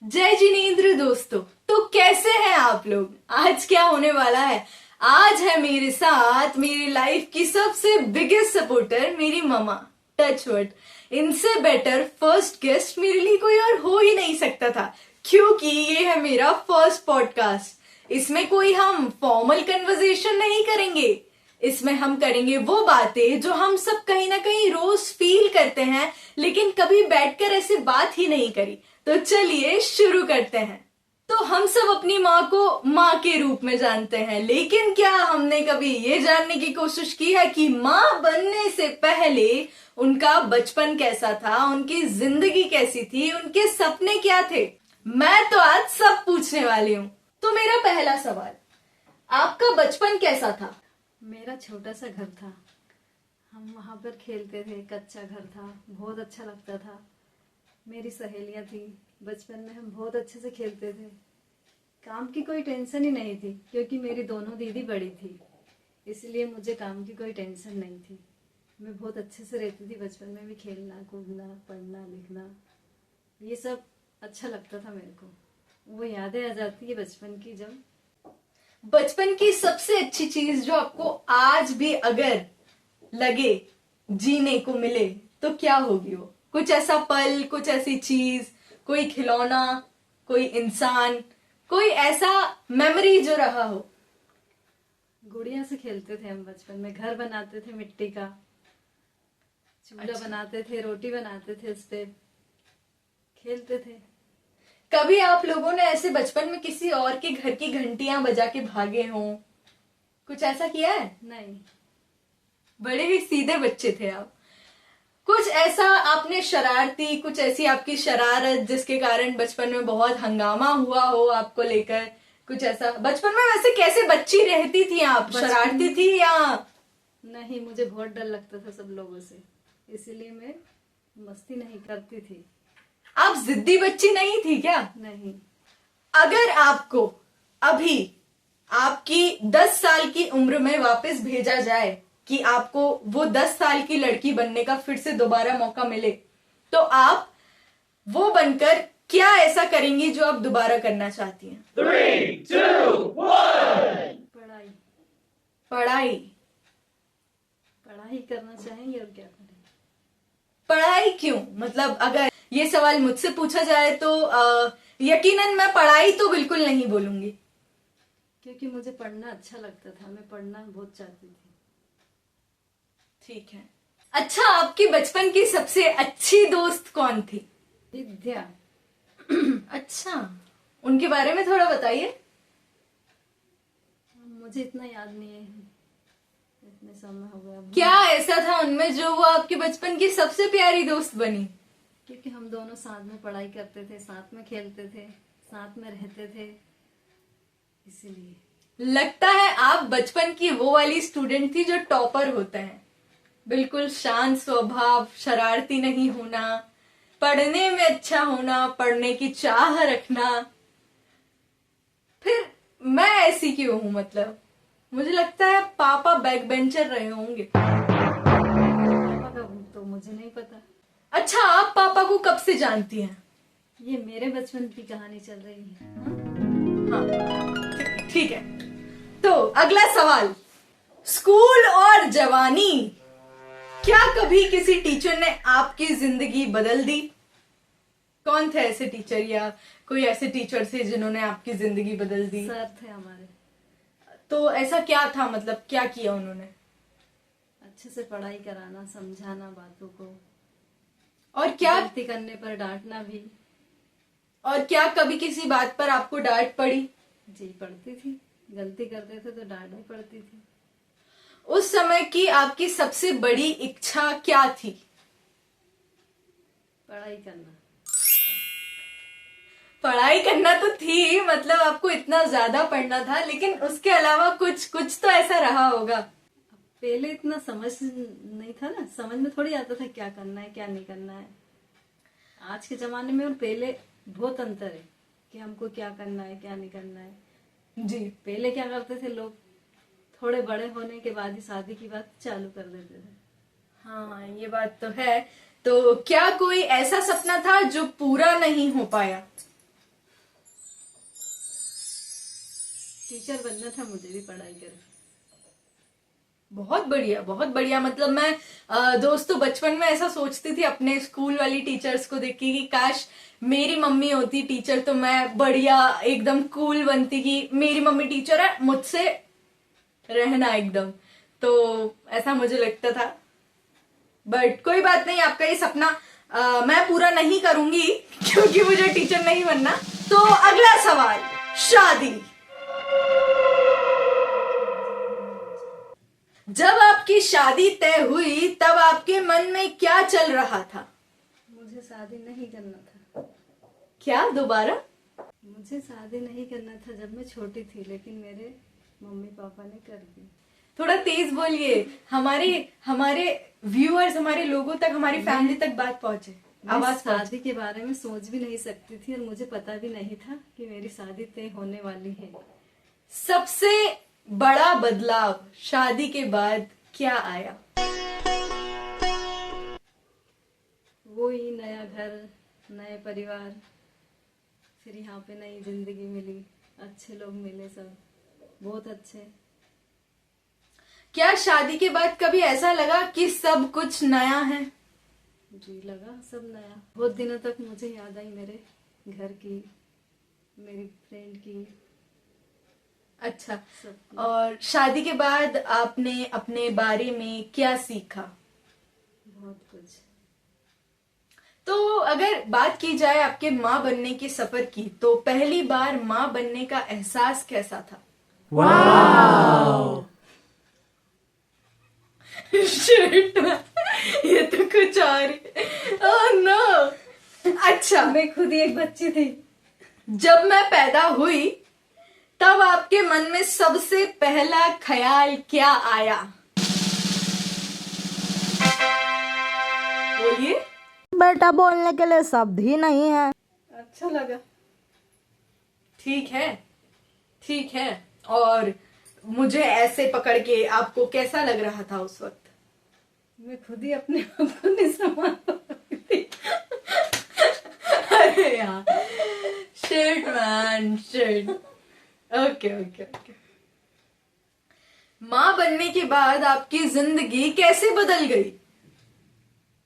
जय जिनेंद्र दोस्तों। तो कैसे हैं आप लोग? आज क्या होने वाला है? आज है मेरे साथ मेरी लाइफ की सबसे बिगेस्ट सपोर्टर मेरी ममा। टचवुड, इनसे बेटर फर्स्ट गेस्ट मेरे लिए कोई और हो ही नहीं सकता था, क्योंकि ये है मेरा फर्स्ट पॉडकास्ट। इसमें कोई हम फॉर्मल कन्वर्सेशन नहीं करेंगे। इसमें हम करेंगे वो बातें जो हम सब कहीं ना कहीं रोज फील करते हैं, लेकिन कभी बैठकर ऐसे बात ही नहीं करी। तो चलिए शुरू करते हैं। तो हम सब अपनी माँ को माँ के रूप में जानते हैं, लेकिन क्या हमने कभी ये जानने की कोशिश की है कि माँ बनने से पहले उनका बचपन कैसा था, उनकी जिंदगी कैसी थी, उनके सपने क्या थे? मैं तो आज सब पूछने वाली हूँ। तो मेरा पहला सवाल, आपका बचपन कैसा था? मेरा छोटा सा घर था। हम वहाँ पर खेलते थे। कच्चा घर था, बहुत अच्छा लगता था। मेरी सहेलियाँ थी। बचपन में हम बहुत अच्छे से खेलते थे। काम की कोई टेंशन ही नहीं थी, क्योंकि मेरी दोनों दीदी बड़ी थी, इसलिए मुझे काम की कोई टेंशन नहीं थी। मैं बहुत अच्छे से रहती थी। बचपन में भी खेलना कूदना पढ़ना लिखना ये सब अच्छा लगता था मेरे को। वो यादें आ जाती है बचपन की। जब बचपन की सबसे अच्छी चीज जो आपको आज भी अगर लगे जीने को मिले तो क्या होगी वो? कुछ ऐसा पल, कुछ ऐसी चीज, कोई खिलौना, कोई इंसान, कोई ऐसा मेमोरी जो रहा हो? गुड़िया से खेलते थे हम बचपन में। घर बनाते थे मिट्टी का, चूल्हा अच्छा। बनाते थे, रोटी बनाते थे, उस पे खेलते थे। कभी आप लोगों ने ऐसे बचपन में किसी और के घर की घंटियां बजा के भागे हों? कुछ ऐसा किया है? नहीं। बड़े ही सीधे बच्चे थे आप। कुछ ऐसा आपने शरारती, कुछ ऐसी आपकी शरारत जिसके कारण बचपन में बहुत हंगामा हुआ हो आपको लेकर? कुछ ऐसा बचपन में? वैसे कैसे बच्ची रहती थी आप? शरारती थी या? नहीं, मुझे बहुत डर लगता था सब लोगों से, इसीलिए मैं मस्ती नहीं करती थी। आप जिद्दी बच्ची नहीं थी क्या? नहीं। अगर आपको अभी आपकी 10 साल की उम्र में वापस भेजा जाए कि आपको वो 10 साल की लड़की बनने का फिर से दोबारा मौका मिले, तो आप वो बनकर क्या ऐसा करेंगी जो आप दोबारा करना चाहती हैं? 3, 2, 1. पढ़ाई। पढ़ाई। पढ़ाई करना चाहेंगे और क्या करें। पढ़ाई क्यों? मतलब अगर ये सवाल मुझसे पूछा जाए तो यकीनन मैं पढ़ाई तो बिल्कुल नहीं बोलूंगी। क्योंकि मुझे पढ़ना अच्छा लगता था। मैं पढ़ना बहुत चाहती थी। ठीक है। अच्छा, आपकी बचपन की सबसे अच्छी दोस्त कौन थी? विद्या। अच्छा, उनके बारे में थोड़ा बताइए। मुझे इतना याद नहीं है, इतने समय हो गया। क्या ऐसा था उनमें जो वो आपके बचपन की सबसे प्यारी दोस्त बनी? क्योंकि हम दोनों साथ में पढ़ाई करते थे, साथ में खेलते थे, साथ में रहते थे, इसीलिए। लगता है आप बचपन की वो वाली स्टूडेंट थी जो टॉपर होते हैं। बिल्कुल शांत स्वभाव, शरारती नहीं होना, पढ़ने में अच्छा होना, पढ़ने की चाह रखना। फिर मैं ऐसी क्यों हूं? मतलब मुझे लगता है पापा बैक बेंचर रहे होंगे। पापा का तो मुझे नहीं पता। अच्छा, आप पापा को कब से जानती हैं? ये मेरे बचपन की कहानी चल रही है। हाँ, ठीक है। तो अगला सवाल, स्कूल और जवानी, क्या कभी किसी टीचर ने आपकी जिंदगी बदल दी? कौन थे ऐसे टीचर, या कोई ऐसे टीचर थे जिन्होंने आपकी जिंदगी बदल दी? सर थे हमारे। तो ऐसा क्या था? मतलब क्या किया उन्होंने? अच्छे से पढ़ाई कराना, समझाना बातों को, और क्या? गलती करने पर डांटना भी। और क्या कभी किसी बात पर आपको डांट पड़ी? जी पड़ती थी। गलती करते थे तो डांट भी पड़ती थी। उस समय की आपकी सबसे बड़ी इच्छा क्या थी? पढ़ाई करना। पढ़ाई करना तो थी, मतलब आपको इतना ज्यादा पढ़ना था, लेकिन उसके अलावा कुछ कुछ तो ऐसा रहा होगा। पहले इतना समझ नहीं था ना, समझ में थोड़ी आता था क्या करना है क्या नहीं करना है। आज के जमाने में और पहले बहुत अंतर है कि हमको क्या करना है क्या नहीं करना है। जी। पहले क्या करते थे लोग, थोड़े बड़े होने के बाद ही शादी की बात चालू कर देते थे। हाँ, ये बात तो है। तो क्या कोई ऐसा सपना था जो पूरा नहीं हो पाया? टीचर बनना था मुझे भी पढ़ाई कर। बहुत बढ़िया, बहुत बढ़िया। मतलब मैं दोस्तों बचपन में ऐसा सोचती थी अपने स्कूल वाली टीचर्स को देख के कि काश मेरी मम्मी होती टीचर तो मैं बढ़िया एकदम कूल बनती कि मेरी मम्मी टीचर है, मुझसे रहना एकदम। तो ऐसा मुझे लगता था, बट कोई बात नहीं, आपका ये सपना मैं पूरा नहीं करूंगी क्योंकि मुझे टीचर नहीं बनना। तो अगला सवाल, शादी। जब आपकी शादी तय हुई तब आपके मन में क्या चल रहा था? मुझे शादी नहीं करना था। क्या दोबारा? मुझे शादी नहीं करना था जब मैं छोटी थी, लेकिन मेरे मम्मी पापा ने कर दी। थोड़ा तेज बोलिए, हमारे हमारे व्यूअर्स, हमारे लोगों तक, हमारी फैमिली तक बात पहुंचे, मैं आवाज पहुंचे। शादी के बारे में सोच भी नहीं सकती थी और मुझे पता भी नहीं था कि मेरी शादी तय होने वाली है। सबसे बड़ा बदलाव शादी के बाद क्या आया? वो ही नया घर, नए परिवार, फिर यहाँ पे नई जिंदगी मिली, अच्छे लोग मिले, सब बहुत अच्छे। क्या शादी के बाद कभी ऐसा लगा कि सब कुछ नया है? जी लगा सब नया। बहुत दिनों तक मुझे याद आई मेरे घर की, मेरी फ्रेंड की, अच्छा। सब। और शादी के बाद आपने अपने बारे में क्या सीखा? बहुत कुछ। तो अगर बात की जाए आपके माँ बनने के सफर की, तो पहली बार माँ बनने का एहसास कैसा था? Wow! Shit, ये तो कुछ और ओह नो। अच्छा, मैं खुद ही एक बच्ची थी। जब मैं पैदा हुई तब आपके मन में सबसे पहला ख्याल क्या आया? बोलिए। बेटा बोलने के लिए शब्द ही नहीं है। अच्छा लगा। ठीक है, ठीक है। और मुझे ऐसे पकड़ के आपको कैसा लग रहा था उस वक्त? मैं खुद ही अपने आप को नहीं संभाल पाती थी। अरे यार, shit man, shit. Okay okay okay. माँ बनने के बाद आपकी जिंदगी कैसे बदल गई?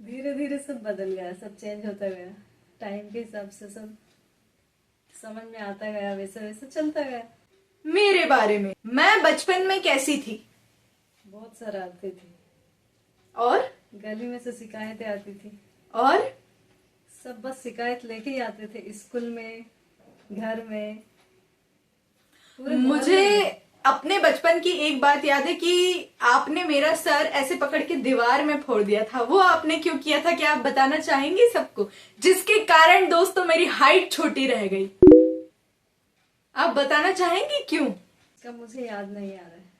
धीरे धीरे सब बदल गया, सब चेंज होता गया, टाइम के हिसाब से सब समझ में आता गया, वैसे वैसे चलता गया। मेरे बारे में, मैं बचपन में कैसी थी? बहुत शरारती थी, और गली में से शिकायतें आती थी, और सब बस शिकायत लेके ही आते थे, स्कूल में, घर में, पूरे मोहल्ले मुझे में। अपने बचपन की एक बात याद है कि आपने मेरा सर ऐसे पकड़ के दीवार में फोड़ दिया था। वो आपने क्यों किया था, क्या आप बताना चाहेंगे सबको? जिसके कारण दोस्तों मेरी हाइट छोटी रह गई। आप बताना चाहेंगे क्यों? इसका मुझे याद नहीं आ रहा है।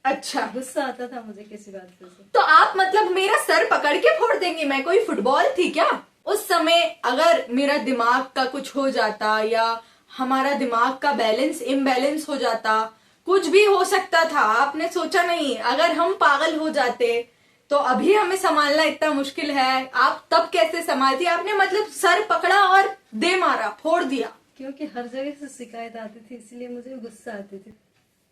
अच्छा, गुस्सा आता था मुझे किसी बात पे से। तो आप मतलब मेरा सर पकड़ के फोड़ देंगे? मैं कोई फुटबॉल थी क्या? उस समय अगर मेरा दिमाग का कुछ हो जाता या हमारा दिमाग का बैलेंस इम्बैलेंस हो जाता, कुछ भी हो सकता था। आपने सोचा नहीं, अगर हम पागल हो जाते तो अभी हमें संभालना इतना मुश्किल है, आप तब कैसे संभालती? आपने मतलब सर पकड़ा और दे मारा, फोड़ दिया। क्योंकि हर जगह से शिकायत आती थी, इसलिए मुझे गुस्सा आती थी।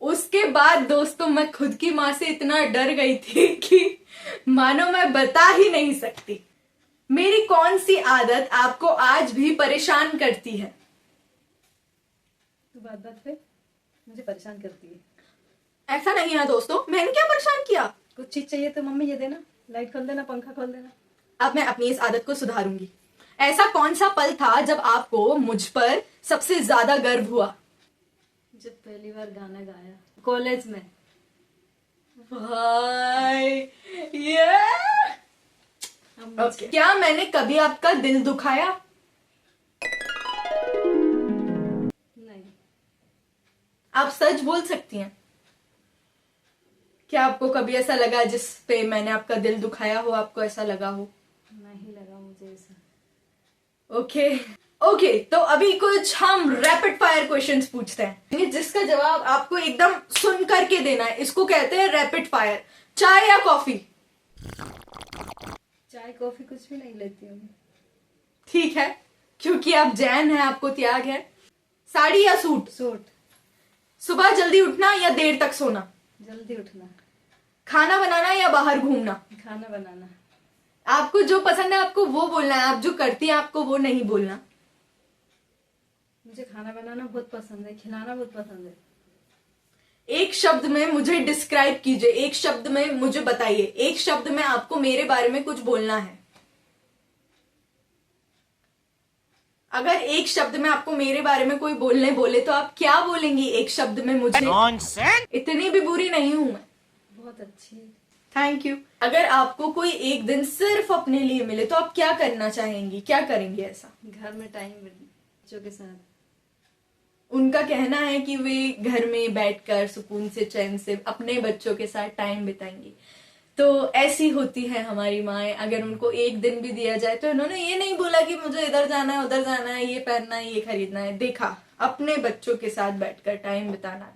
उसके बाद दोस्तों मैं खुद की माँ से इतना डर गई थी कि मानो मैं बता ही नहीं सकती। मेरी कौन सी आदत आपको आज भी परेशान करती है? तो बात बात पे मुझे परेशान करती है। ऐसा नहीं है दोस्तों, मैंने क्या परेशान किया? कुछ चीज चाहिए तो मम्मी ये देना, लाइट खोल देना, पंखा खोल देना। अब मैं अपनी इस आदत को सुधारूंगी। ऐसा कौन सा पल था जब आपको मुझ पर सबसे ज्यादा गर्व हुआ? जब पहली बार गाना गाया कॉलेज में। भाई ये अब मुझे- ओके। क्या मैंने कभी आपका दिल दुखाया? नहीं। आप सच बोल सकती हैं। क्या आपको कभी ऐसा लगा जिस पे मैंने आपका दिल दुखाया हो, आपको ऐसा लगा हो? नहीं लगा मुझे ऐसा। ओके ओके, तो अभी कुछ हम रैपिड फायर क्वेश्चंस पूछते हैं जिसका जवाब आपको एकदम सुन करके देना है। इसको कहते हैं रैपिड फायर। चाय या कॉफी? चाय कॉफी कुछ भी नहीं लेती हूँ। ठीक है, क्योंकि आप जैन हैं, आपको त्याग है। साड़ी या सूट? सूट। सुबह जल्दी उठना या देर तक सोना? जल्दी उठना। खाना बनाना या बाहर घूमना? खाना बनाना। आपको जो पसंद है आपको वो बोलना है, आप जो करती हैं आपको वो नहीं बोलना। मुझे खाना बनाना बहुत पसंद है, खिलाना बहुत पसंद है। एक शब्द में मुझे डिस्क्राइब कीजिए, एक शब्द में मुझे बताइए, एक शब्द में आपको मेरे बारे में कुछ बोलना है। अगर एक शब्द में आपको मेरे बारे में कोई बोलने बोले तो आप क्या बोलेंगी एक शब्द में मुझे? इतनी भी बुरी नहीं हूं मैं। बहुत अच्छी। Thank you. अगर आपको कोई एक दिन सिर्फ अपने लिए मिले तो आप क्या करना चाहेंगी, क्या करेंगी ऐसा? घर में टाइम बच्चों के साथ। उनका कहना है कि वे घर में बैठकर सुकून से चैन से अपने बच्चों के साथ टाइम बिताएंगी। तो ऐसी होती है हमारी माएं। अगर उनको एक दिन भी दिया जाए तो इन्होंने ये नहीं बोला कि मुझे इधर जाना है उधर जाना है, ये पहनना है ये खरीदना है। देखा, अपने बच्चों के साथ बैठकर टाइम बिताना,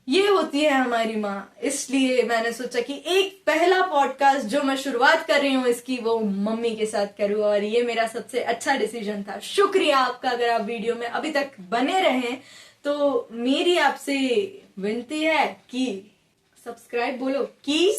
ये होती है हमारी माँ। इसलिए मैंने सोचा कि एक पहला पॉडकास्ट जो मैं शुरुआत कर रही हूँ इसकी, वो मम्मी के साथ करूँ, और ये मेरा सबसे अच्छा डिसीजन था। शुक्रिया आपका। अगर आप वीडियो में अभी तक बने रहे तो मेरी आपसे विनती है कि सब्सक्राइब बोलो, कि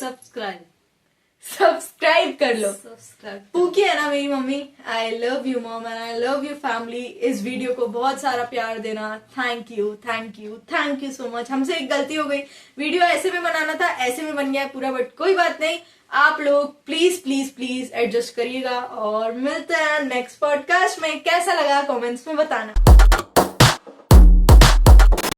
सब्सक्राइब कर लो। सब्सक्राइब। पूकी है ना मेरी mummy. I love you mom and I love you family. इस वीडियो को बहुत सारा प्यार देना। Thank you thank you thank you so much. हमसे एक गलती हो गई, वीडियो ऐसे में बनाना था, ऐसे में बन गया है पूरा, बट कोई बात नहीं। आप लोग प्लीज प्लीज प्लीज एडजस्ट करिएगा और मिलते हैं नेक्स्ट पॉडकास्ट में। कैसा लगा कमेंट्स में बताना।